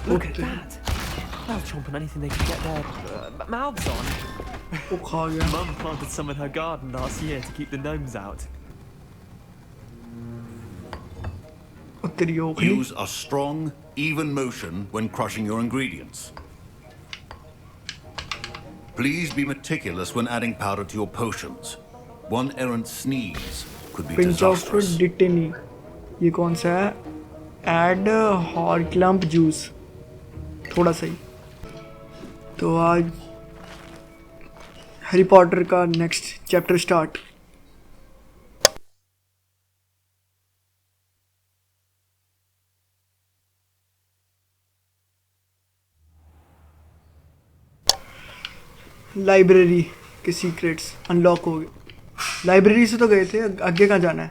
Look at that. They'll chomp on anything they can get their mouths on. वो खा गया. Mum planted some in her garden last year to keep the gnomes out. तेरी ओखली. Use a strong, even motion when crushing your ingredients. Please be meticulous when adding powder to your potions. One errant sneeze could be Pinch of disastrous. Dittany. ये कौन सा है? Add Horklump juice. थोड़ा सही. तो आज हैरी पॉटर का next chapter start. Library के सीक्रेट्स अनलॉक हो गए. लाइब्रेरी से तो गए थे, आगे कहाँ जाना है?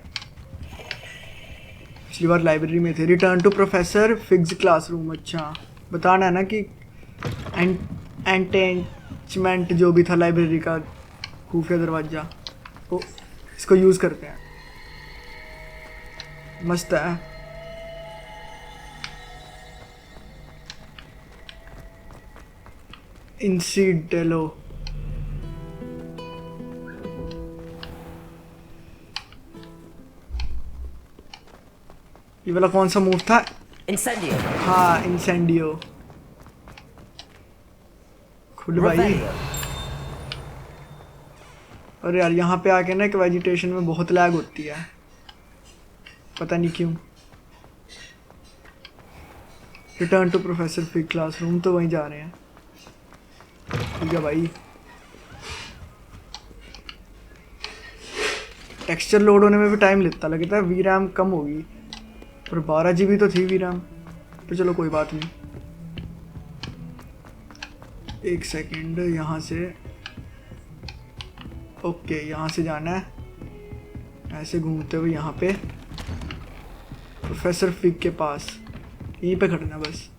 पिछली बार लाइब्रेरी में थे. Return to professor Fig's classroom. अच्छा बताना है ना कि एंटेचमेंट जो भी था लाइब्रेरी का खुफिया दरवाजा, वो इसको यूज़ करते हैं. मस्त है. इंसिडेलो. ये वाला कौन सा मूव था? Incendio. हाँ इंसेंडियो. खुल भाई. अरे यार यहाँ पे आके ना एक वेजिटेशन में बहुत लैग होती है, पता नहीं क्यों. Return to professor Fig classroom, तो वहीं जा रहे हैं. ठीक है भाई. टेक्सचर लोड होने में भी टाइम लगता है. वी रैम कम होगी पर 12 GB तो थी वी रैम. तो चलो कोई बात नहीं. एक सेकंड. यहाँ से ओके, यहाँ से जाना है ऐसे घूमते हुए यहाँ पे प्रोफेसर फिग के पास. यहीं पे खड़ना बस.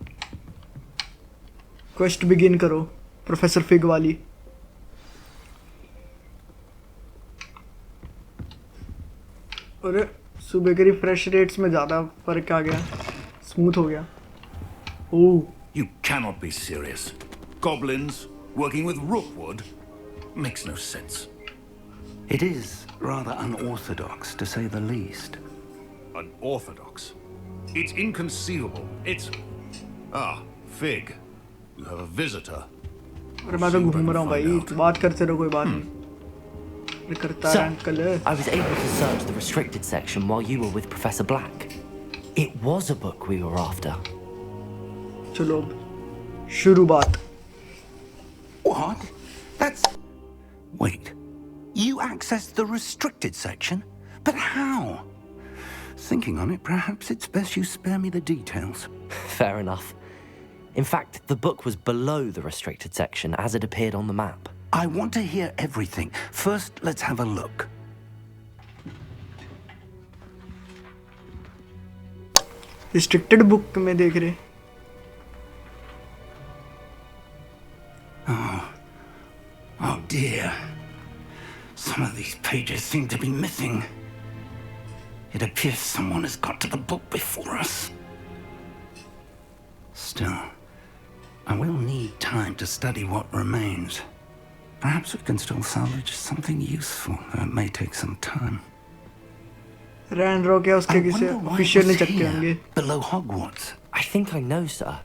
क्वेस्ट बिगिन करो प्रोफेसर फिग वाली. अरे सुबह के रिफ्रेश रेट्स में ज़्यादा फर्क आ गया. स्मूथ हो गया. ओह You cannot be serious. Goblins working with rookwood makes no sense. It is rather unorthodox, to say the least. Unorthodox? It's inconceivable. It's... Ah, Fig. You have a visitor. अरे मैं तो घूम रहा हूँ भाई. बात करते रहो, कोई बात नहीं. करता है uncle. I was able to search the restricted section while you were with Professor Black. It was a book we were after. चलो अब शुरू बात. What? That's... Wait. You accessed the restricted section? But how? Thinking on it, perhaps it's best you spare me the details. Fair enough. In fact, the book was below the restricted section as it appeared on the map. I want to hear everything. First, let's have a look. Restricted book में देख रहे. Oh dear. Some of these pages seem to be missing. It appears someone has got to the book before us. Still, I will need time to study what remains. Perhaps we can still salvage something useful, though it may take some time. Rain rock या उसके किसी official ने चक्के होंगे. Below Hogwarts. I think I know, sir.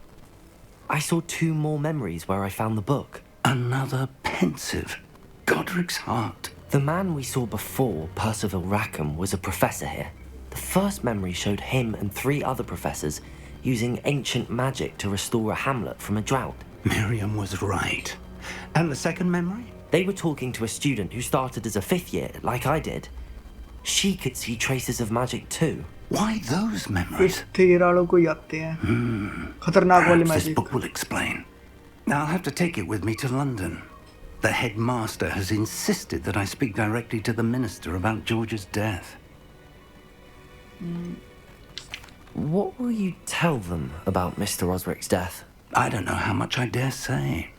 I saw 2 more memories where I found the book. Another pensive. Godric's heart. The man we saw before, Percival Rackham, was a professor here. The first memory showed him and 3 other professors using ancient magic to restore a hamlet from a drought. Miriam was right. And the second memory? They were talking to a student who started as a 5th year, like I did. She could see traces of magic too. Why those memories? वालों को आते हैं. खतरनाक वाले Perhaps this magic. book will explain. I'll have to take it with me to London. The headmaster has insisted that I speak directly to the minister about George's death. What will you tell them about Mr. Osric's death? I don't know how much I dare say.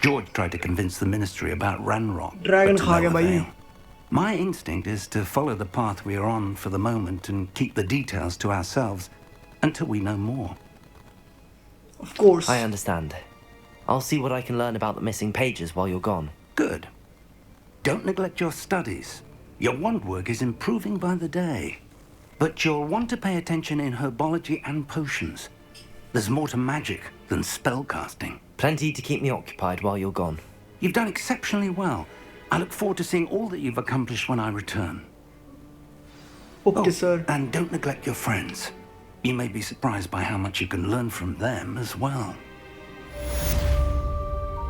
George tried to convince the ministry about Ranrock. Dragon but to खा no गया भाई. avail. My instinct is to follow the path we are on for the moment and keep the details to ourselves until we know more. Of course. I understand. I'll see what I can learn about the missing pages while you're gone. Good. Don't neglect your studies. Your wand work is improving by the day. But you'll want to pay attention in herbology and potions. There's more to magic than spellcasting. Plenty to keep me occupied while you're gone. You've done exceptionally well. I look forward to seeing all that you've accomplished when I return. Okay, sir. And don't neglect your friends. You may be surprised by how much you can learn from them as well.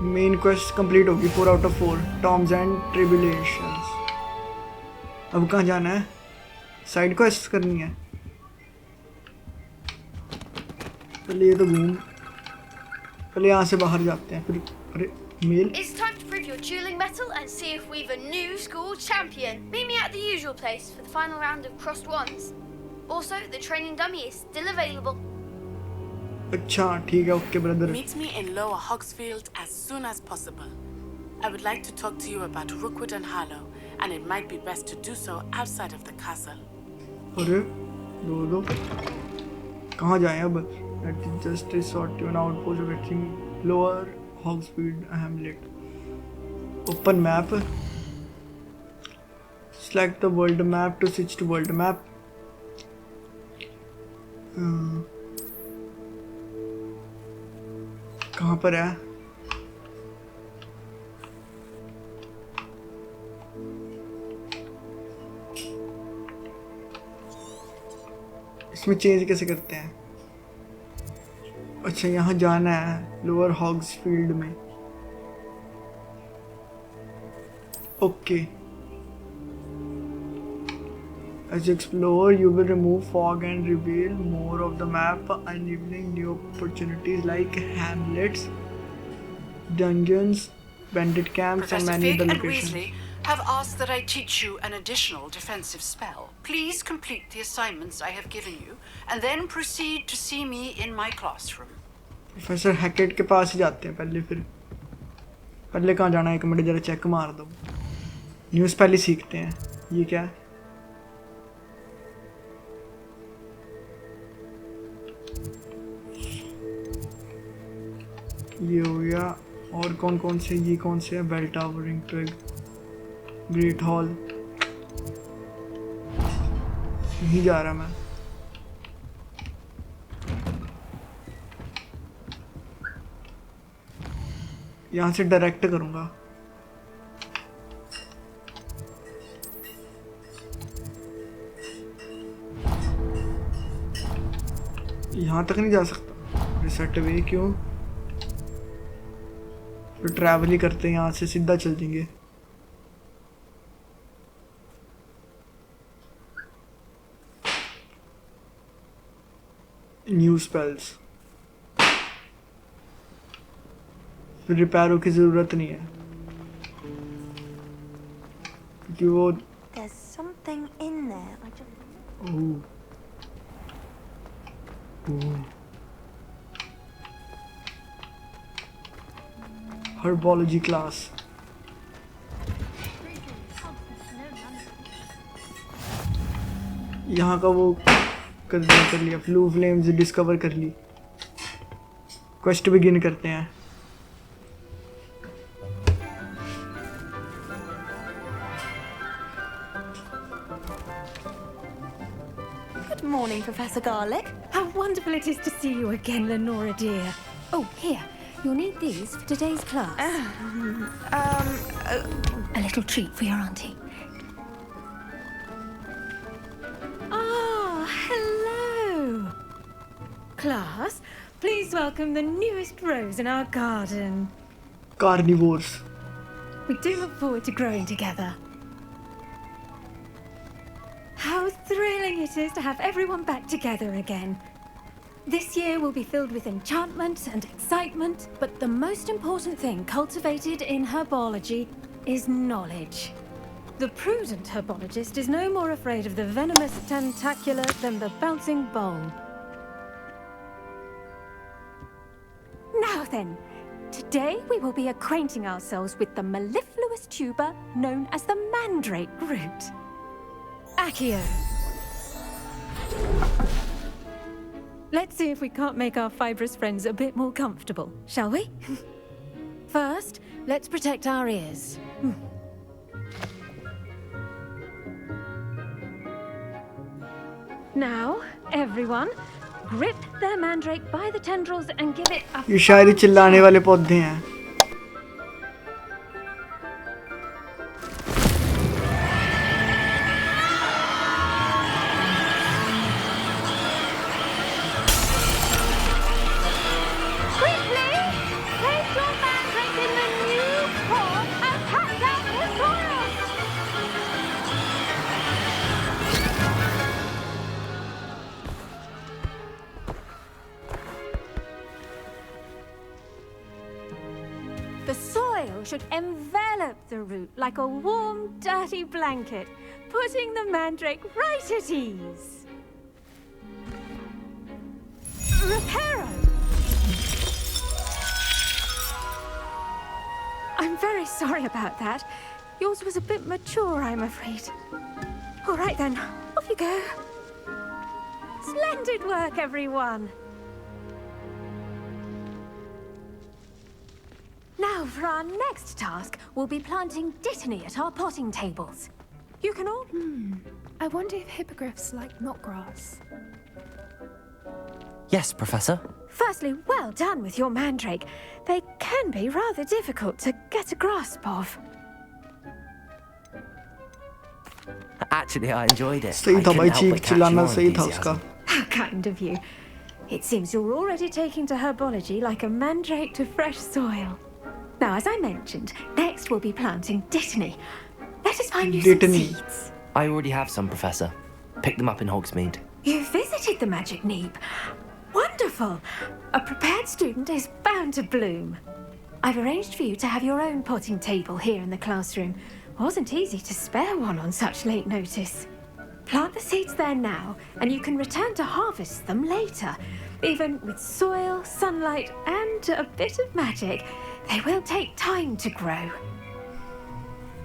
Main quest complete होगी 4 out of 4 Tom's and tribulations. अब कहाँ जाना है? Side quest करनी है। पहले ये तो घूम, पहले यहाँ से बाहर जाते हैं, फिर अरे mail. It's time to prove your dueling mettle and see if we've a new school champion. Meet me at the usual place for the final round of crossed wands. Also, the training dummy is still available. अच्छा ठीक है, okay brother. Meet me in Lower Hogsfield as soon as possible. I would like to talk to you about Rookwood and Harlow, and it might be best to do so outside of the castle. अरे दो कहाँ जाएं अब? At the just resort to an outpost of fetching Lower Hogsfield Hamlet. Open map. Select the world map to switch to world map. कहाँ पर है? इसमें change कैसे करते हैं? अच्छा यहाँ जाना है लोअर हॉग्सफील्ड में। Okay. As you explore, you will remove fog and reveal more of the map, enabling new opportunities like hamlets, dungeons, bandit camps, and Professor many Fig other and locations. Weasley have asked that I teach you an additional defensive spell. Please complete the assignments I have given you, and then proceed to see me in my classroom. Professor हैकेट के पास ही जाते हैं पहले। फिर पहले कहाँ जाना है? एक मिनट जरा चेक मार दो। न्यूज़ पहले सीखते हैं। ये क्या है? ये हो गया। और कौन कौन से? ये कौन से हैं? Bell tower, ring twig, great hall. यहीं जा रहा मैं। यहाँ से डायरेक्ट करूँगा। यहाँ तक नहीं जा सकता। रिसेट वे क्यों? फिर ट्रैवल ही करते हैं, यहाँ से सीधा चल देंगे। New spells. फिर रिपेयरों की जरूरत नहीं है क्योंकि वो There's something in there. I just... oh herbology class. यहाँ का वो कर लिया। फ्लू फ्लेम्स डिस्कवर कर ली। क्वेस्ट बिगिन करते हैं। Good morning, Professor Garlick. How wonderful it is to see you again, Lenora dear. Oh, here. You'll need these for today's class. A little treat for your auntie. Ah, hello. Class, please welcome the newest rose in our garden. Carnivores. We do look forward to growing together. How thrilling it is to have everyone back together again. This year will be filled with enchantment and excitement, but the most important thing cultivated in herbology is knowledge. The prudent herbologist is no more afraid of the venomous tentacula than the bouncing bowl. Now then, today we will be acquainting ourselves with the mellifluous tuber known as the mandrake root. Accio. Let's see if we can't make our fibrous friends a bit more comfortable, shall we? First, let's protect our ears. Now, everyone, grip their mandrake by the tendrils and give it a... ये शायरी चिल्लाने वाले पौधे हैं. The soil should envelop the root like a warm, dirty blanket, putting the mandrake right at ease. Reparo! I'm very sorry about that. Yours was a bit mature, I'm afraid. All right then, off you go. Splendid work, everyone. Now, for our next task, we'll be planting dittany at our potting tables. You can all... I wonder if hippogriffs like knotgrass. Yes, Professor. Firstly, well done with your mandrake. They can be rather difficult to get a grasp of. Actually, I enjoyed it. सही I था भाई, couldn't help चीख but catch चिल्लाना your सही था enthusiasm. उसका. How kind of you. It seems you're already taking to herbology like a mandrake to fresh soil. Now, as I mentioned, next we'll be planting dittany. Let us find you Dittany. some seeds. I already have some, Professor. Picked them up in Hogsmeade. You visited the magic neep. Wonderful. A prepared student is bound to bloom. I've arranged for you to have your own potting table here in the classroom. Wasn't easy to spare one on such late notice. Plant the seeds there now, and you can return to harvest them later. Even with soil, sunlight, and a bit of magic, they will take time to grow.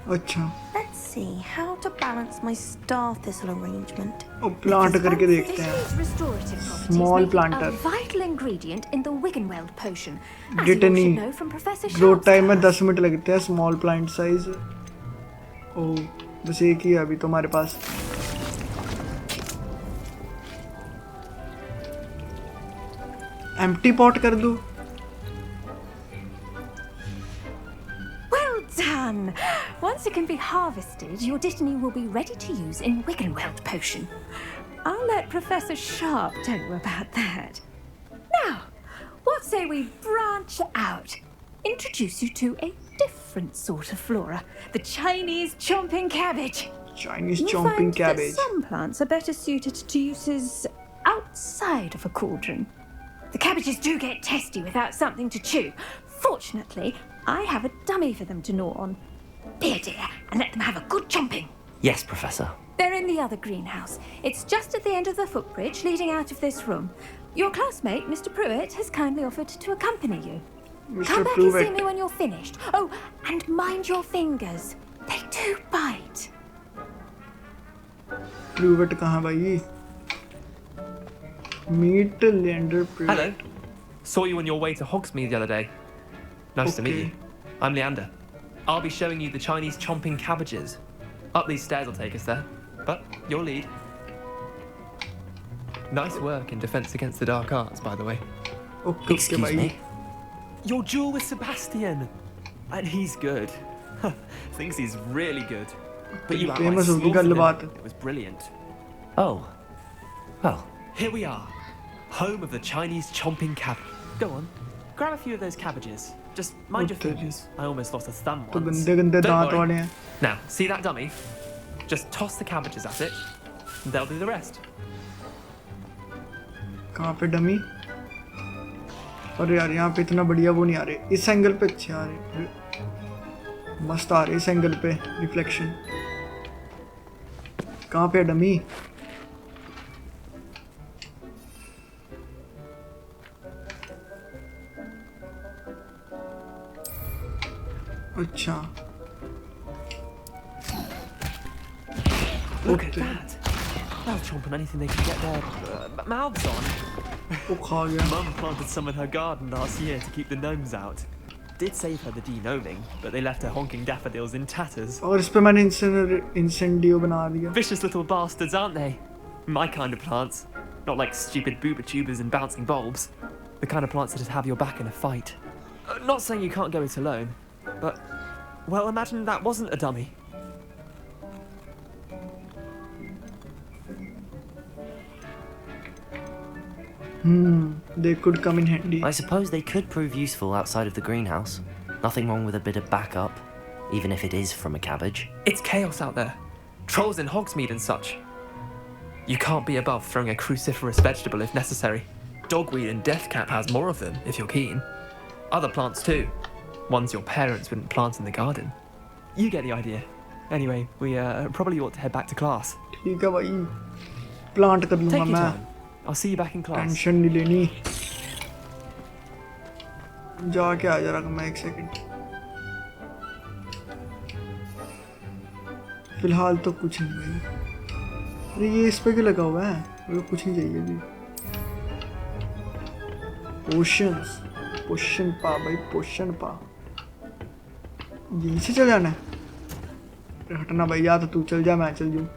अच्छा. Let's see how to balance my star thistle arrangement. अब plant करके देखते हैं. Dittany's restorative properties Small make it planter. a vital ingredient in the Wiggenweld potion. As Dittany. you should know from Professor growth time में Sharp's 10 minute लगते हैं. Small plant size. ओह, बस एक ही है अभी तुम्हारे पास. एम्प्टी पॉट कर दूं? Well done! Once it can be harvested, your dittany will be ready to use in Wiggenweld potion. I'll let Professor Sharp tell you about that. Now, what say we branch out? Introduce you to a different sort of flora, the Chinese chomping cabbage. Chinese You'll chomping find cabbage. that some plants are better suited to uses outside of a cauldron. The cabbages do get testy without something to chew. Fortunately, I have a dummy for them to gnaw on. Be a dear and let them have a good chomping. Yes, Professor. They're in the other greenhouse. It's just at the end of the footbridge leading out of this room. Your classmate, Mr. Pruitt, has kindly offered to accompany you. Mr. Come back and see Pruitt. me when you're finished. Oh, and mind your fingers. They do bite. Pruitt कहाँ भाई? Meet Leander Pruitt. Hello. Saw you on your way to Hogsmeade the other day. Nice to meet Okay. you. I'm Leander. I'll be showing you the Chinese chomping cabbages. Up these stairs will take us there. But your lead. Nice work in defense against the dark arts, by the way. Okay, Excuse भाई. me. Your duel with Sebastian. And he's good. Thinks he's really good. But you Famous outlasted होगी him. गलबात. It was brilliant. Oh. Well, Here we are. Home of the Chinese chomping cabbage. Go on. Grab a few of those cabbages. Just mind your Okay. fingers. I almost lost a thumb तो once. गंदे गंदे Don't दांत worry. वाले हैं. Now, see that dummy? Just toss the cabbages at it. And they'll do the rest. कहाँ पे dummy? अरे यार यहाँ पे इतना बढ़िया वो नहीं आ रहे. इस एंगल पे अच्छे आ रहे. मस्त आ रहे इस एंगल पे रिफ्लेक्शन. कहाँ पे डमी? अच्छा. Look at that. They'll chomp on anything they can get their mouths on. वो खा गया. Mum planted some in her garden last year to keep the gnomes out. Did save her the de-gnoming, but they left her honking daffodils in tatters. और इस पे मैंने इंसेंडियो बना दिया. Vicious little bastards, aren't they? My kind of plants. Not like stupid booba tubers and bouncing bulbs. The kind of plants that just have your back in a fight. Not saying you can't go it alone, but... Well, imagine that wasn't a dummy. They could come in handy. I suppose they could prove useful outside of the greenhouse. Nothing wrong with a bit of backup, even if it is from a cabbage. It's chaos out there. Trolls in Hogsmeade and such. You can't be above throwing a cruciferous vegetable if necessary. Dogweed and deathcap has more of them, if you're keen. Other plants too. Ones your parents wouldn't plant in the garden. You get the idea. Anyway, we probably ought to head back to class. ठीक है भाई. Plant कर लूँगा Take your मैं. time. I'll see you back in class. Tension नहीं लेनी. जाके आ जरा मैं 1 सेकंड. फिलहाल तो कुछ नहीं भाई. अरे ये इस पे क्या लगा हुआ है? मुझे कुछ नहीं चाहिए अभी. पोशंस. पोशन पा भाई, पोशन पा. यहीं से चल जाना है. हटना भाई, या तो तू चल जा मैं चल जाऊँ.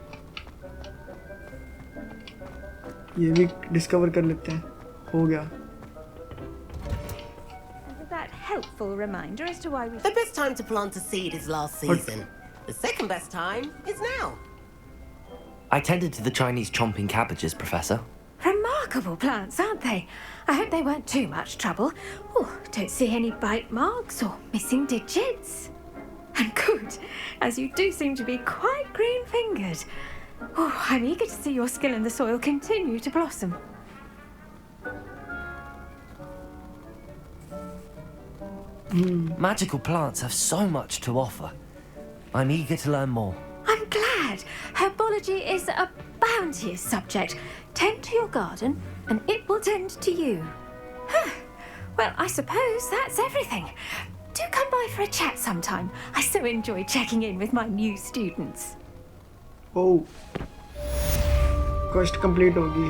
ये भी डिस्कवर कर लेते हैं. हो गया. That helpful reminder as to why we... The best time to plant a seed is last season. The second best time is now. I tended to the Chinese chomping cabbages, Professor. Remarkable plants, aren't they? I hope they weren't too much trouble. Oh, don't see any bite marks or missing digits. And good, as you do seem to be quite green-fingered. Oh, I'm eager to see your skill in the soil continue to blossom. Magical plants have so much to offer. I'm eager to learn more. I'm glad. Herbology is a bounteous subject. Tend to your garden, and it will tend to you. Huh. Well, I suppose that's everything. Do come by for a chat sometime. I so enjoy checking in with my new students. Oh. Quest complete होगी.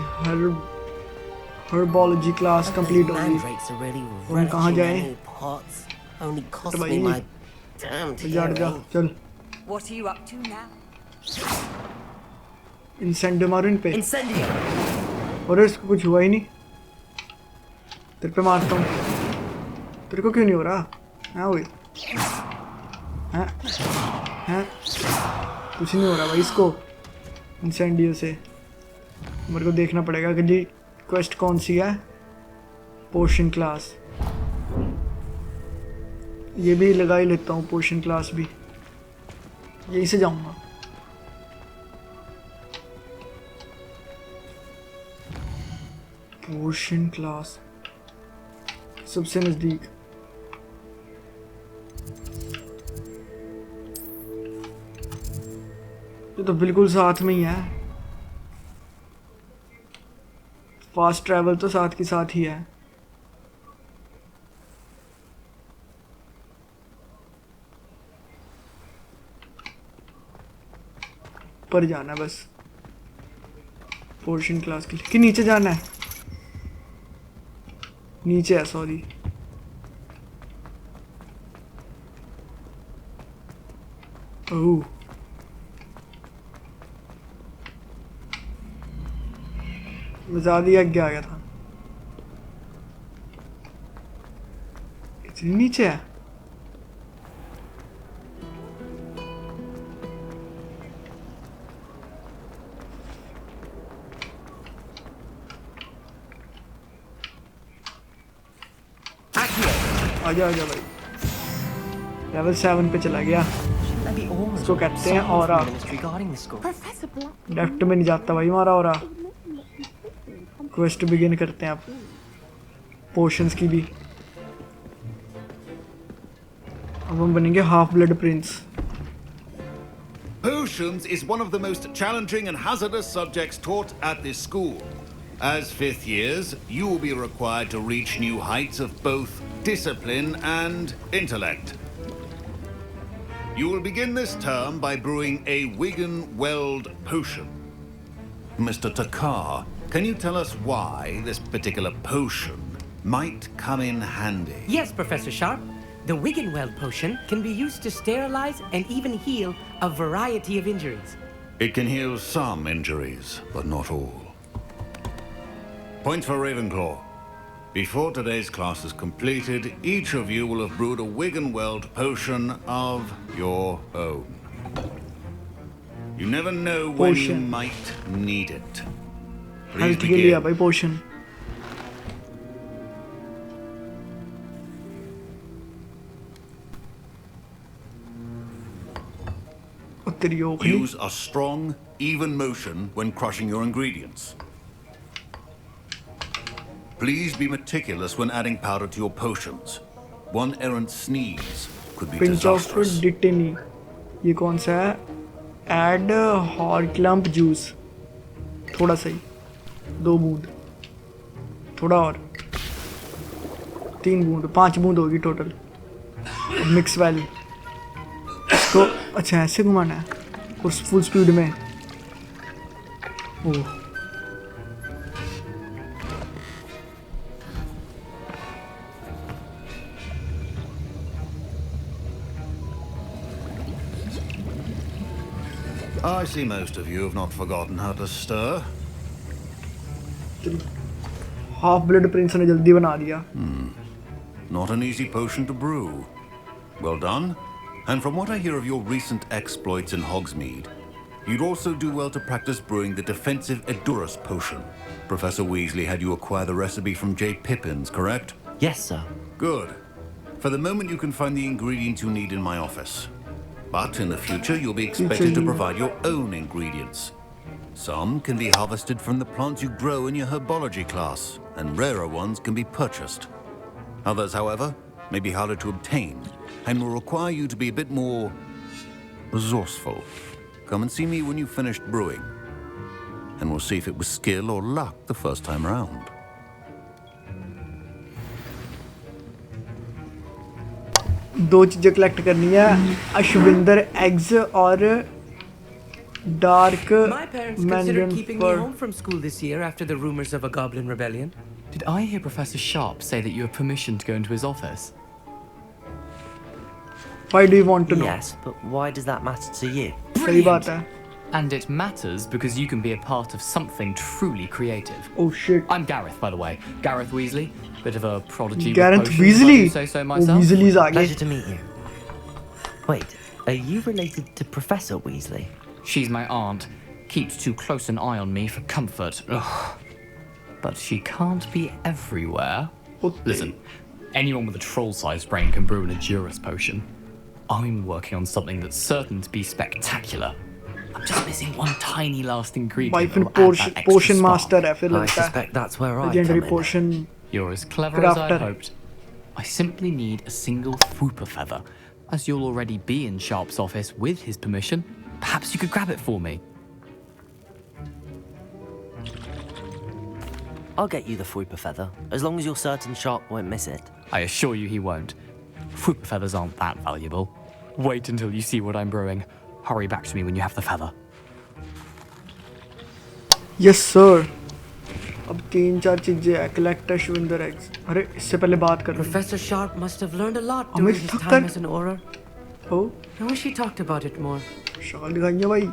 Herbology class complete होगी. Mandrakes are really हम कहाँ जाएं? new pots. Only cost भाई. me my damn जा hearing. चल. What are you up to now? इंसेंडियो मारो इन पे. Incendio. और इसको कुछ हुआ ही नहीं. तेरे पे मारता हूँ. तेरे को क्यों नहीं हो रहा? हाँ हुई. हाँ हाँ. कुछ नहीं हो रहा भाई इसको. इंसेंडियो से. मेरे को देखना पड़ेगा कि जी क्वेस्ट कौन सी है. पोशन क्लास. ये भी लगा ही लेता हूँ. पोशन क्लास भी. यहीं से जाऊँगा. पोशन क्लास सबसे नजदीक. ये तो बिल्कुल साथ में ही है. फास्ट ट्रैवल तो साथ के साथ ही है. पर जाना बस. पोर्शन क्लास के लिए कि नीचे जाना है. नीचे है सॉरी. ओह मैं ज़्यादा ही आगे आ गया था. इतनी नीचे है. आजा आजा भाई. लेवल 7 पे चला गया. इसको कहते हैं ऑरा. लेफ्ट में नहीं जाता भाई हमारा ऑरा. क्वेस्ट बिगिन करते हैं आप. पोशंस की भी. अब हम बनेंगे half blood Prince. Potions is one of the most challenging and hazardous subjects taught at this school. As 5th years, you will be required to reach new heights of both discipline and intellect. You will begin this term by brewing a Wigan Weld potion. Mr. Takar, Can you tell us why this particular potion might come in handy? Yes, Professor Sharp. The Wiggenweld potion can be used to sterilize and even heal a variety of injuries. It can heal some injuries, but not all. Point for Ravenclaw. Before today's class is completed, each of you will have brewed a Wiggenweld potion of your own. You never know when you might need it. Please के लिए begin. भाई पोशन तेरी ओखली Use a strong, even motion when crushing your ingredients. Please be meticulous when adding powder to your potions. One errant sneeze could be pinch of disastrous. डिटिनी ये कौन सा है add हॉर्क्लम्प juice थोड़ा सही 2 बूंद थोड़ा और 3 बूंद 5 बूंद होगी टोटल मिक्स वैली इसको अच्छा ऐसे घुमाना है और फुल स्पीड में ओह I see most of you have not forgotten how to stir. Half blood Prince ने जल्दी बना दिया Not an easy potion to brew. Well done. And from what I hear of your recent exploits in Hogsmeade, you'd also do well to practice brewing the defensive Edurus potion. Professor Weasley had you acquire the recipe from J. Pippin's, correct? Yes, sir. Good. For the moment, you can find the ingredients you need in my office. But in the future, you'll be expected to provide your own ingredients. Some can be harvested from the plants you grow in your herbology class, and rarer ones can be purchased. Others, however, may be harder to obtain, and will require you to be a bit more resourceful. Come and see me when you've finished brewing, and we'll see if it was skill or luck the first time around. दो चीजें collect करनी है Ashwinder eggs और dark My parents considered keeping me home from school this year after the rumors of a goblin rebellion. Did I hear Professor Sharp say that you have permission to go into his office? Why do you want to know? Yes, but why does that matter to you? सही बात है And it matters because you can be a part of something truly creative. Oh shit. I'm Gareth, by the way. Gareth Weasley. Bit of a prodigy. Gareth with potions, Weasley? if I do say so myself. Weasley's आ गए Pleasure to meet you. Wait, are you related to Professor Weasley? She's my aunt. Keeps too close an eye on me for comfort. Ugh. But she can't be everywhere. Listen, anyone with a troll-sized brain can brew an Edurus potion. I'm working on something that's certain to be spectacular. I'm just missing one tiny last ingredient. भाई फिर that will add that extra potion spark. Master है फिर I लगता है suspect that's where I legendary come in. Potion You're as clever as I Crafter. hoped. I simply need a single Fwooper feather. As you'll already be in Sharp's office with his permission, perhaps you could grab it for me. I'll get you the Fwooper feather, as long as you're certain Sharp won't miss it. I assure you he won't. Fwooper feathers aren't that valuable. Wait until you see what I'm brewing. Hurry back to me when you have the feather. Yes sir अब 3-4 चीजें हैं collect Ashwinder eggs अरे इससे पहले बात कर Professor Sharp must have learned a lot Amit during his Thakkar. time as an Auror. O I wish he talked about it more. शक्ल दिखाई है भाई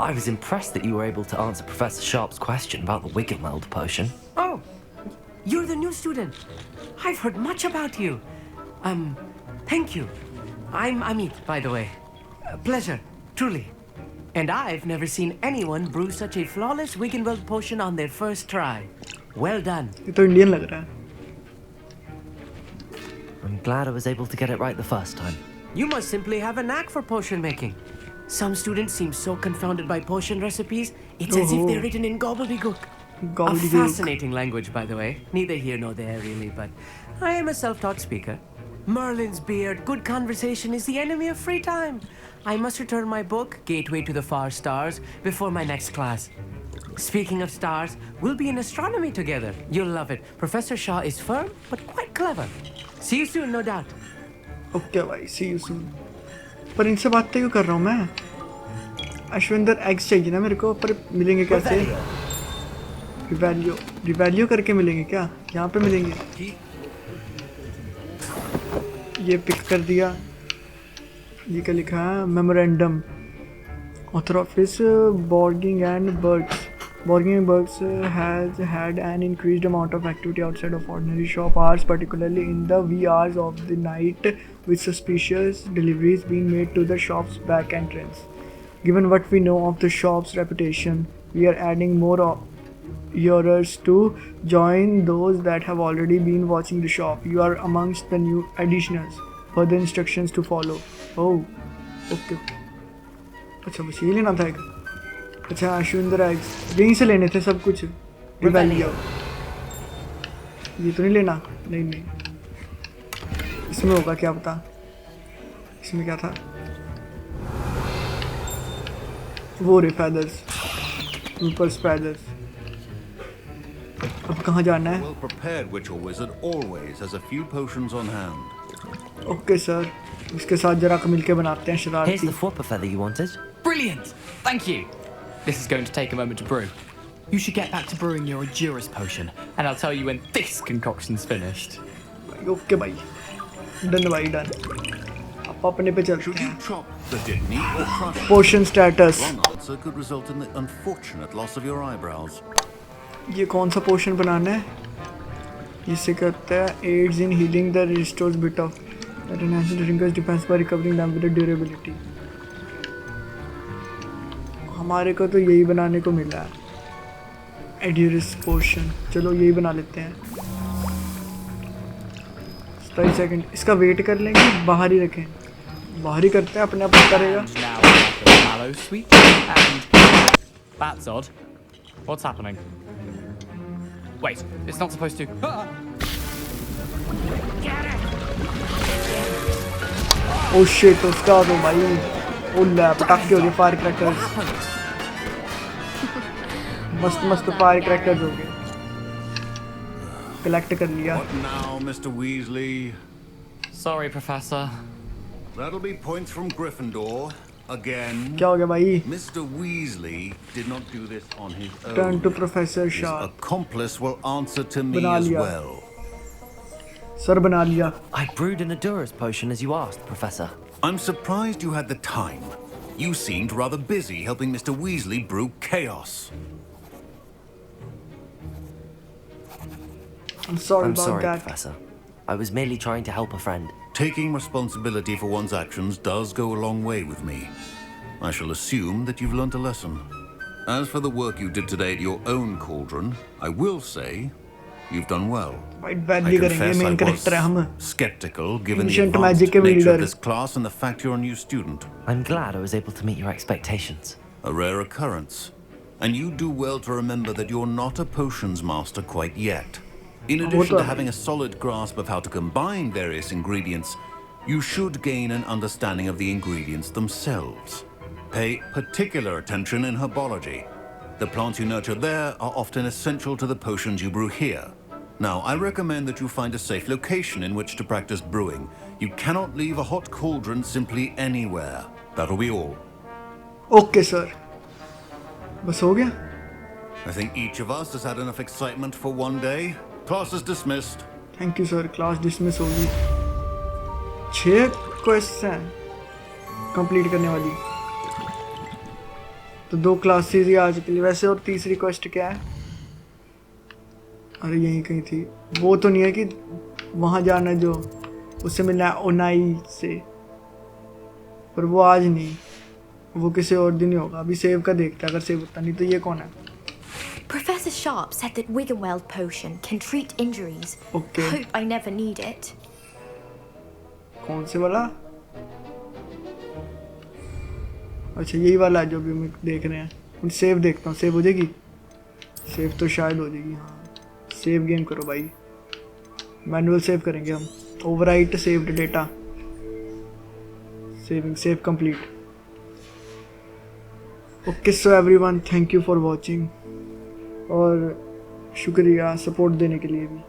I was impressed that you were able to answer Professor Sharp's question about the Wiggenweld potion. Oh, you're the new student. I've heard much about you. Thank you. I'm Amit, by the way. A pleasure, truly. And I've never seen anyone brew such a flawless Wiggenweld potion on their first try. Well done. ये तो Indian लग रहा है I'm glad I was able to get it right the first time. You must simply have a knack for potion making. Some students seem so confounded by potion recipes, it's as if they're written in gobbledygook. A fascinating language, by the way. Neither here nor there, really, but I am a self-taught speaker. Merlin's beard, good conversation is the enemy of free time. I must return my book, Gateway to the Far Stars, before my next class. Speaking of stars, we'll be in astronomy together. You'll love it. Professor Shah is firm, but quite clever. See you soon, no doubt. Okay भाई सी you soon पर इनसे बात क्यों कर रहा हूँ मैं Ashwinder eggs चाहिए ना मेरे को, पर मिलेंगे कैसे? रिवैल्यू करके मिलेंगे क्या? यहाँ पे मिलेंगे। ये पिक कर दिया। ये क्या लिखा है? Memorandum author office Borgin and Burkes has had an increased amount of activity outside of ordinary shop hours, particularly in the wee hours of the night, with suspicious deliveries being made to the shop's back entrance. Given what we know of the shop's reputation, we are adding more yours to join those that have already been watching the shop. You are amongst the new additionals. Further instructions to follow. Oh, okay. अच्छा बस ये लेना था एक। अच्छा Ashwinder eggs यहीं से लेने थे सब कुछ। रिवैल्यू ये तो नहीं लेना। नहीं इसमें होगा क्या पता। इसमें क्या था? वो रे फैदर्स, रूपर्स फैदर्स। अब कहाँ जाना है? Well prepared witch or wizard always has a few potions on hand. Okay sir, इसके साथ जरा मिल के बनाते हैं शरारती। Here's the flopper feather you wanted. Brilliant! Thank you. This is going to take a moment to brew. You should get back to brewing your Endurance potion, and I'll tell you when this concoction's finished. Okay भाई, done भाई done. अब अपने पे चलते हैं। पोशन status. Wrong answer could result in the unfortunate loss of your eyebrows. ये कौन सा पोशन बनाना है? इससे कहता है aids in healing the restores bit of that enhances the drinkers defense by recovering them with durability. हमारे को तो यही बनाने को मिला है एड्यूरस पोशन। चलो यही बना लेते हैं। 30 सेकंड इसका वेट कर लेंगे, बाहर ही रखें। बाहर ही करते हैं, अपने आप करेगा। That's odd. What's happening? Wait, it's not supposed to. Oh shit, उसका तो भाई ओला पटाखे हो गए, फायर क्रैकर्स। मस्त फायर क्रैकर्स हो गए। कलेक्ट कर लिया। What now, Mr. Weasley? Sorry, Professor. That'll be points from Gryffindor again. क्या हो गया भाई? Mr. Weasley did not do this on his own. Turn to Professor Sharp. His accomplice will answer to me बना as लिया। well. Sir बना लिया। I brewed an Endurance potion as you asked, Professor. I'm surprised you had the time. You seemed rather busy helping Mr. Weasley brew chaos. I'm sorry I'm about sorry, that. Professor. I was merely trying to help a friend. Taking responsibility for one's actions does go a long way with me. I shall assume that you've learnt a lesson. As for the work you did today at your own cauldron, I will say you've done well. I confess I was skeptical given the advanced nature of this class and the fact you're a new student. I'm glad I was able to meet your expectations. A rare occurrence. And you do well to remember that you're not a potions master quite yet. In addition to having a solid grasp of how to combine various ingredients, you should gain an understanding of the ingredients themselves. Pay particular attention in herbology. The plants you nurture there are often essential to the potions you brew here. Now, I recommend that you find a safe location in which to practice brewing. You cannot leave a hot cauldron simply anywhere. That'll be all. Okay, sir. बस हो गया? I think each of us has had enough excitement for one day. Class is dismissed. Thank you, sir. Class dismiss होगी। 6 question complete करने वाली। तो 2 classes ही आज के लिए। वैसे और तीसरी क्वेस्ट क्या है? अरे यहीं कहीं थी। वो तो नहीं है कि वहाँ जाना जो उससे मिलना है ओनाई से, पर वो आज नहीं, वो किसी और दिन ही होगा। अभी सेव का देखते हैं, अगर सेव होता नहीं तो। ये कौन है? Professor Sharp said that Wiggenweld potion can treat injuries. Okay. Hope I never need it. कौन से वाला? अच्छा यही वाला है जो भी हम देख रहे हैं। सेव देखता हूँ, सेव हो जाएगी? सेव तो शायद हो जाएगी। हाँ सेव गेम करो भाई। मैनुअल सेव करेंगे हम। Overwrite saved data. Saving save complete. Okay so everyone, thank you for watching और शुक्रिया सपोर्ट देने के लिए भी।